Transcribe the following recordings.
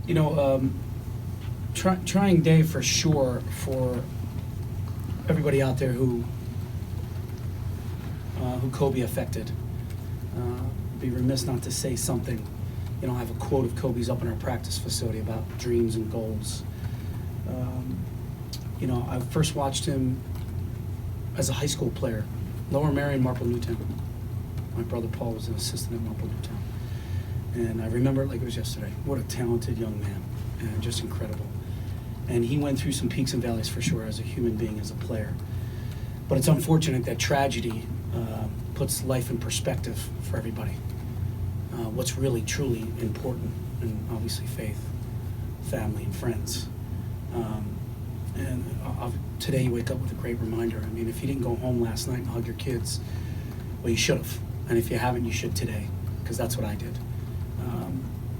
You know, trying day for sure for everybody out there who Kobe affected. Be remiss not to say something. You know, I have a quote of Kobe's up in our practice facility about dreams and goals. You know, I first watched him as a high school player, Lower Merion, Marple Newtown. My brother Paul was an assistant at Marple Newtown. And I remember it like it was yesterday. What a talented young man, and just incredible. And he went through some peaks and valleys for sure as a human being, as a player. But it's unfortunate that tragedy puts life in perspective for everybody. What's really, truly important, and obviously faith, family, and friends. Today you wake up with a great reminder. I mean, if you didn't go home last night and hug your kids, well, you should have. And if you haven't, you should today, because that's what I did.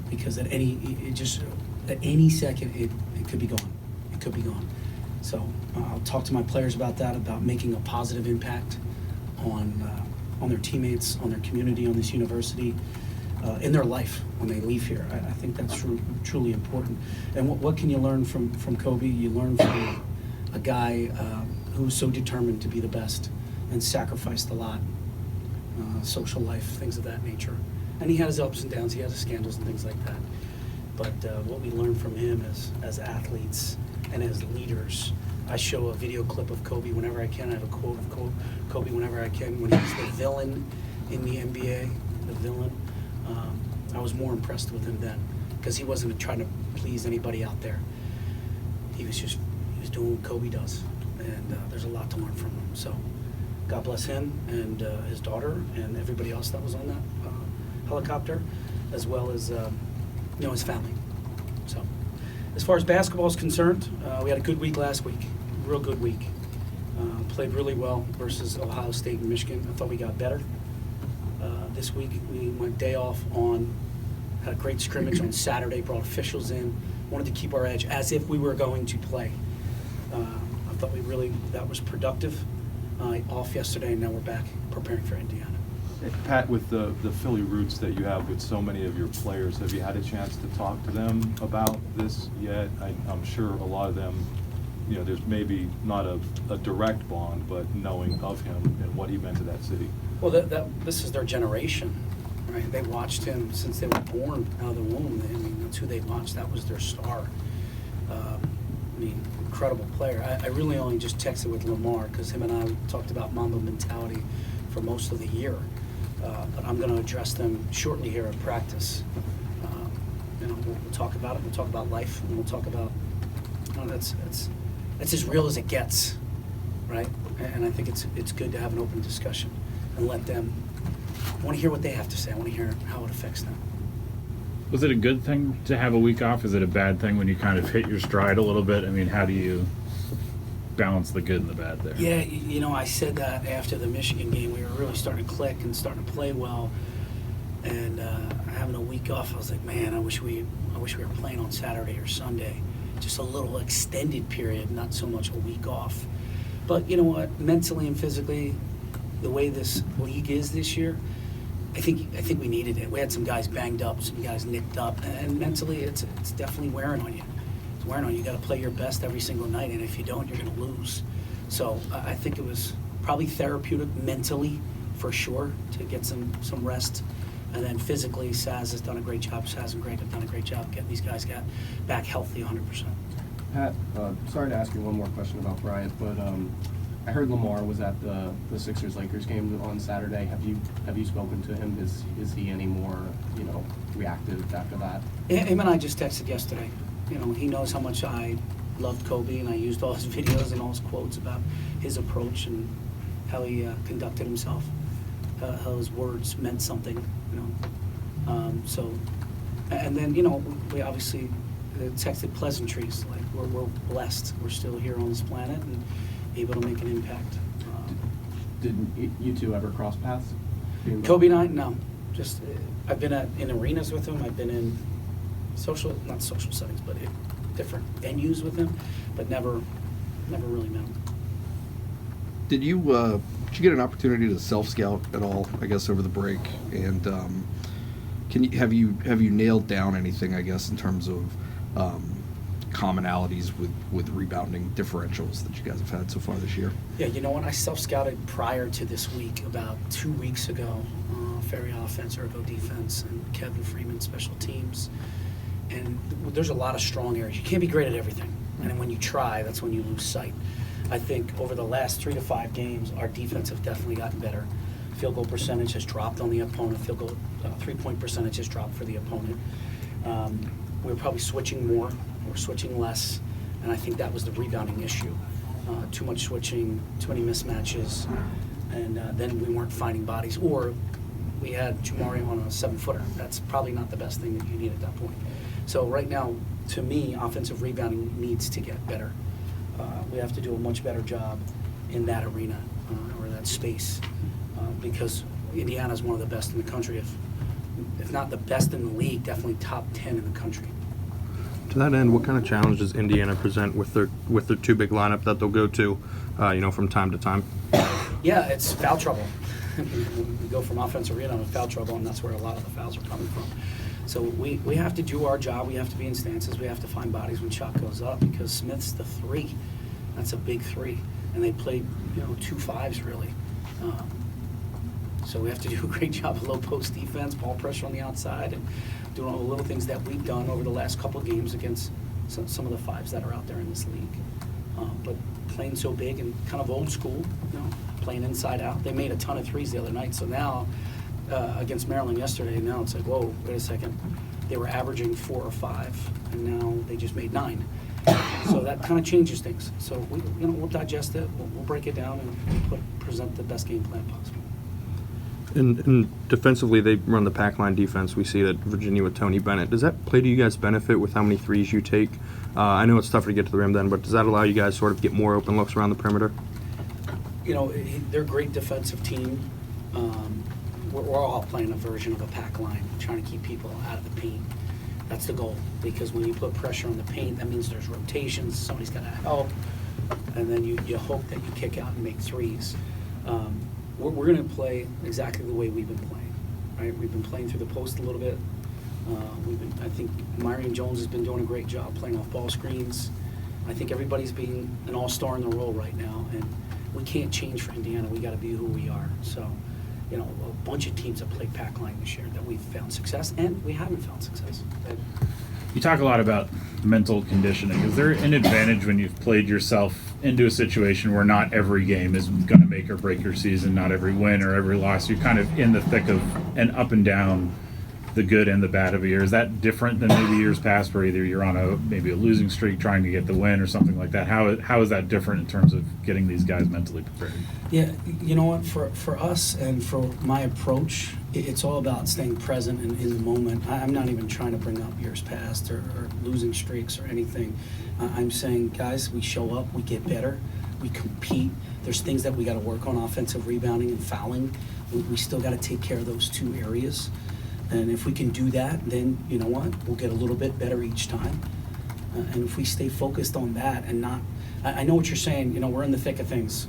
Because at any second, it could be gone. It could be gone. So I'll talk to my players about that, about making a positive impact on their teammates, on their community, on this university, in their life when they leave here. I think that's truly important. And what can you learn from Kobe? You learn from a guy who was so determined to be the best and sacrificed a lot, social life, things of that nature. And he had his ups and downs, he had his scandals and things like that. But what we learned from him as athletes and as leaders, I show a video clip of Kobe whenever I can. I have a quote of Kobe whenever I can. When he was the villain in the NBA, the villain, I was more impressed with him then, because he wasn't trying to please anybody out there. He was doing what Kobe does, and there's a lot to learn from him. So God bless him and his daughter and everybody else that was on that helicopter, as well as his family. So as far as basketball is concerned, we had a good week last week, real good week. Played really well versus Ohio State and Michigan. I thought we got better. This week we went day off had a great scrimmage on Saturday, brought officials in, wanted to keep our edge as if we were going to play. I thought that was productive. Off yesterday, and now we're back preparing for Indiana. Pat, with the Philly roots that you have with so many of your players, have you had a chance to talk to them about this yet? I'm sure a lot of them, there's maybe not a direct bond, but knowing of him and what he meant to that city. Well, this is their generation, right? They watched him since they were born out of the womb. I mean, that's who they watched. That was their star. Incredible player. I really only just texted with Lamar because him and I talked about Mamba mentality for most of the year. But I'm going to address them shortly here at practice. We'll talk about it. We'll talk about life, and we'll talk about. That's as real as it gets, right? And I think it's good to have an open discussion and let them. I want to hear what they have to say. I want to hear how it affects them. Was it a good thing to have a week off? Is it a bad thing when you kind of hit your stride a little bit? I mean, how do you balance the good and the bad there? Yeah, I said that after the Michigan game. We were really starting to click and starting to play well. And having a week off, I was like, man, I wish we were playing on Saturday or Sunday. Just a little extended period, not so much a week off. But you know what? Mentally and physically, the way this league is this year, I think we needed it. We had some guys banged up, some guys nicked up, and mentally it's definitely wearing on you. It's wearing on you. You got to play your best every single night, and if you don't, you're going to lose. So I think it was probably therapeutic mentally, for sure, to get some rest. And then physically, Saz has done a great job. Saz and Greg have done a great job getting these guys back healthy 100%. Pat, sorry to ask you one more question about Bryant, but I heard Lamar was at the Sixers-Lakers game on Saturday. Have you spoken to him? Is he any more reactive after that? Him and I just texted yesterday. He knows how much I loved Kobe, and I used all his videos and all his quotes about his approach and how he conducted himself, how his words meant something. And then we obviously texted pleasantries like we're blessed. We're still here on this planet and able to make an impact. Did you two ever cross paths? Kobe and I, no. Just I've been in arenas with him. I've been in not social settings, but in different venues with him, but never really met him. Did you get an opportunity to self-scout at all, I guess, over the break? And have you nailed down anything, I guess, in terms of commonalities with rebounding differentials that you guys have had so far this year? Yeah, you know what? I self-scouted prior to this week, about 2 weeks ago, Ferry offense, Ergo defense, and Kevin Freeman special teams. And there's a lot of strong areas. You can't be great at everything. And then when you try, that's when you lose sight. I think over the last 3 to 5 games, our defense have definitely gotten better. Field goal percentage has dropped on the opponent. Field goal three-point percentage has dropped for the opponent. We're probably switching more. We're switching less. And I think that was the rebounding issue. Too much switching, too many mismatches, and then we weren't finding bodies. Or we had Jamari on a 7-footer. That's probably not the best thing that you need at that point. So right now, to me, offensive rebounding needs to get better. We have to do a much better job in that arena or that space because Indiana is one of the best in the country, if not the best in the league, definitely top 10 in the country. To that end, what kind of challenge does Indiana present with their two big lineup that they'll go to, from time to time? Yeah, it's foul trouble. We go from offensive rebound to foul trouble, and that's where a lot of the fouls are coming from. So we have to do our job. We have to be in stances. We have to find bodies when shot goes up because Smith's the 3. That's a big 3, and they played 2 5s really. So we have to do a great job of low post defense, ball pressure on the outside, and doing all the little things that we've done over the last couple of games against some of the 5s that are out there in this league. But playing so big and kind of old school, playing inside out. They made a ton of 3s the other night, so now against Maryland yesterday, now it's like, whoa, wait a second. They were averaging 4 or 5, and now they just made 9. So that kind of changes things. So we'll digest it, we'll break it down, and present the best game plan possible. And defensively, they run the pack line defense. We see that Virginia with Tony Bennett. Does that play to you guys' benefit with how many 3s you take? I know it's tougher to get to the rim then, but does that allow you guys sort of get more open looks around the perimeter? They're a great defensive team. We're all playing a version of a pack line, trying to keep people out of the paint. That's the goal, because when you put pressure on the paint, that means there's rotations, somebody's got to help, and then you hope that you kick out and make 3s. We're going to play exactly the way we've been playing, right? We've been playing through the post a little bit. I think Myriam Jones has been doing a great job playing off ball screens. I think everybody's being an all-star in their role right now, and we can't change for Indiana. We got to be who we are. So, a bunch of teams have played pack line this year that we've found success, and we haven't found success. You talk a lot about mental conditioning. Is there an advantage when you've played yourself into a situation where not every game is going to make or break your season, not every win or every loss? You're kind of in the thick of an up and down, the good and the bad of a year. Is that different than maybe years past where either you're on maybe a losing streak trying to get the win or something like that? How is that different in terms of getting these guys mentally prepared? Yeah, you know what, for us and for my approach, it's all about staying present and in the moment. I'm not even trying to bring up years past or losing streaks or anything. I'm saying, guys, we show up, we get better, we compete. There's things that we got to work on, offensive rebounding and fouling. We still got to take care of those 2 areas. And if we can do that, then you know what, we'll get a little bit better each time. And if we stay focused on that and not, I know what you're saying, we're in the thick of things.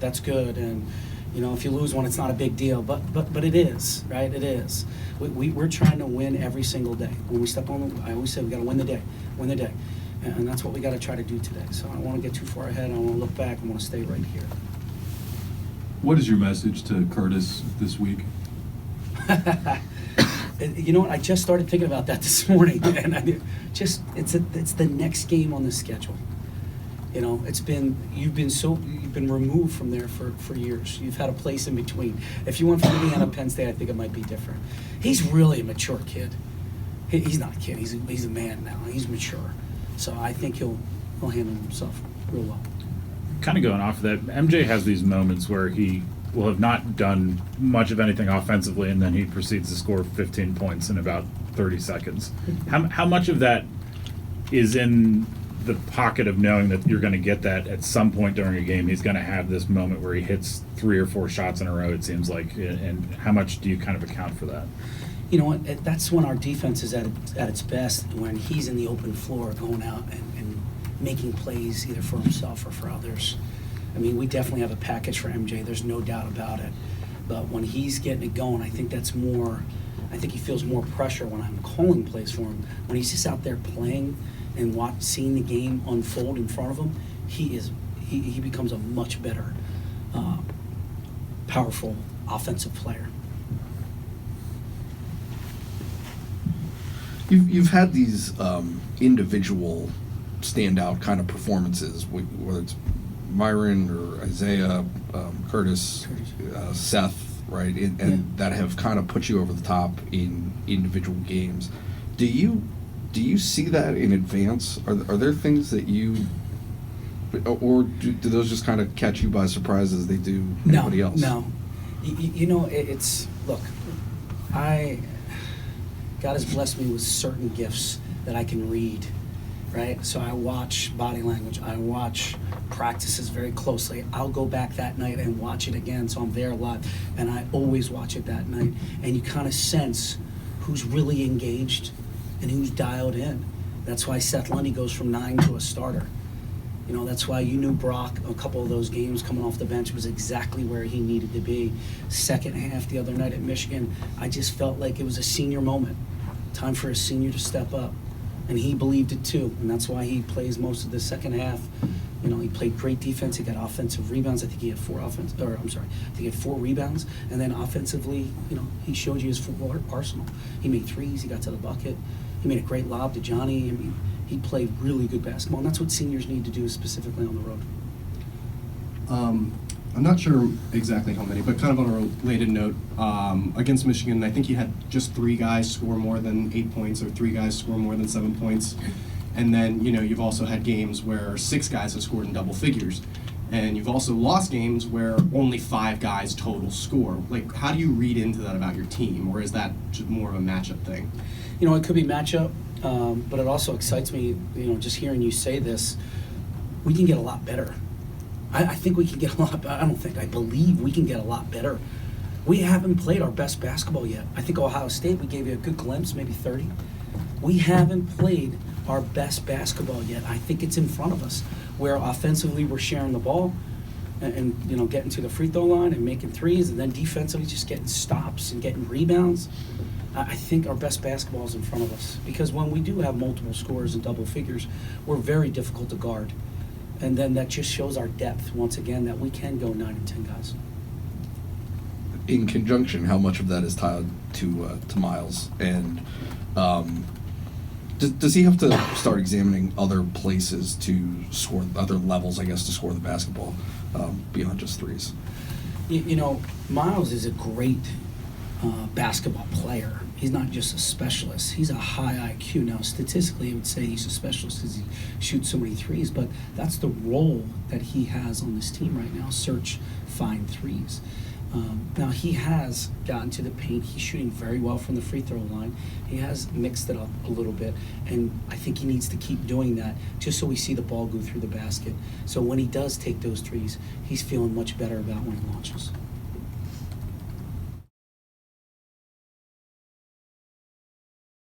That's good. And, if you lose one, it's not a big deal. But it is, right? It is. We're trying to win every single day. When we step on, I always say we got to win the day. And that's what we got to try to do today. So I don't want to get too far ahead. I want to look back. I want to stay right here. What is your message to Curtis this week? You know what? I just started thinking about that this morning, and it's the next game on the schedule. You've been removed from there for years. You've had a place in between. If you went from Indiana to Penn State, I think it might be different. He's really a mature kid. He's not a kid. He's a man now. He's mature. So I think he'll handle himself real well. Kind of going off of that, MJ has these moments where he will have not done much of anything offensively, and then he proceeds to score 15 points in about 30 seconds. How much of that is in the pocket of knowing that you're going to get that at some point during a game? He's going to have this moment where he hits 3 or 4 shots in a row, it seems like. And how much do you kind of account for that? You know what? That's when our defense is at its best, when he's in the open floor going out and making plays either for himself or for others. I mean, we definitely have a package for MJ. There's no doubt about it. But when he's getting it going, I think that's more I think he feels more pressure when I'm calling plays for him. When he's just out there playing and seeing the game unfold in front of him, he becomes a much better, powerful offensive player. You've had these individual standout kind of performances, whether it's Myron or Isaiah, Curtis, Seth, right, and that have kind of put you over the top in individual games. Do you see that in advance? Are there things that you, or do those just kind of catch you by surprise as they do anybody else? No. You know, it's, look, God has blessed me with certain gifts that I can read, right? So I watch body language. I watch practices very closely. I'll go back that night and watch it again, so I'm there live. And I always watch it that night. And you kind of sense who's really engaged and who's dialed in. That's why Seth Lundy goes from 9 to a starter. You know, that's why you knew Brock, a couple of those games coming off the bench, was exactly where he needed to be. Second half the other night at Michigan, I just felt like it was a senior moment. Time for a senior to step up. And he believed it too. And that's why he plays most of the second half. You know, he played great defense. He got offensive rebounds. I think he had 4 rebounds. And then offensively, you know, he showed you his full arsenal. He made threes. He got to the bucket. He made a great lob to Johnny. I mean, he played really good basketball. And that's what seniors need to do, specifically on the road. I'm not sure exactly how many, but kind of on a related note, against Michigan, I think you had just 3 guys score more than 8 points, or 3 guys score more than 7 points. And then, you know, you've also had games where 6 guys have scored in double figures. And you've also lost games where only 5 guys total score. Like, how do you read into that about your team? Or is that just more of a matchup thing? You know, it could be matchup, but it also excites me, you know, just hearing you say this. We can get a lot better. I think we can get a lot. I believe we can get a lot better. We haven't played our best basketball yet. I think Ohio State, we gave you a good glimpse, maybe 30. We haven't played our best basketball yet. I think it's in front of us, where offensively we're sharing the ball and you know, getting to the free throw line and making threes, and then defensively just getting stops and getting rebounds. I think our best basketball is in front of us, because when we do have multiple scores and double figures, we're very difficult to guard. And then that just shows our depth, once again, that we can go 9 and 10 guys. In conjunction, how much of that is tied to Miles? And does he have to start examining other places to score, other levels, I guess, to score the basketball beyond just threes? You know, Miles is a great basketball player. He's not just a specialist. He's a high IQ. Now, statistically, I would say he's a specialist because he shoots so many threes, but that's the role that he has on this team right now, search, find threes. Now, he has gotten to the paint. He's shooting very well from the free throw line. He has mixed it up a little bit, and I think he needs to keep doing that just so we see the ball go through the basket. So when he does take those threes, he's feeling much better about when he launches.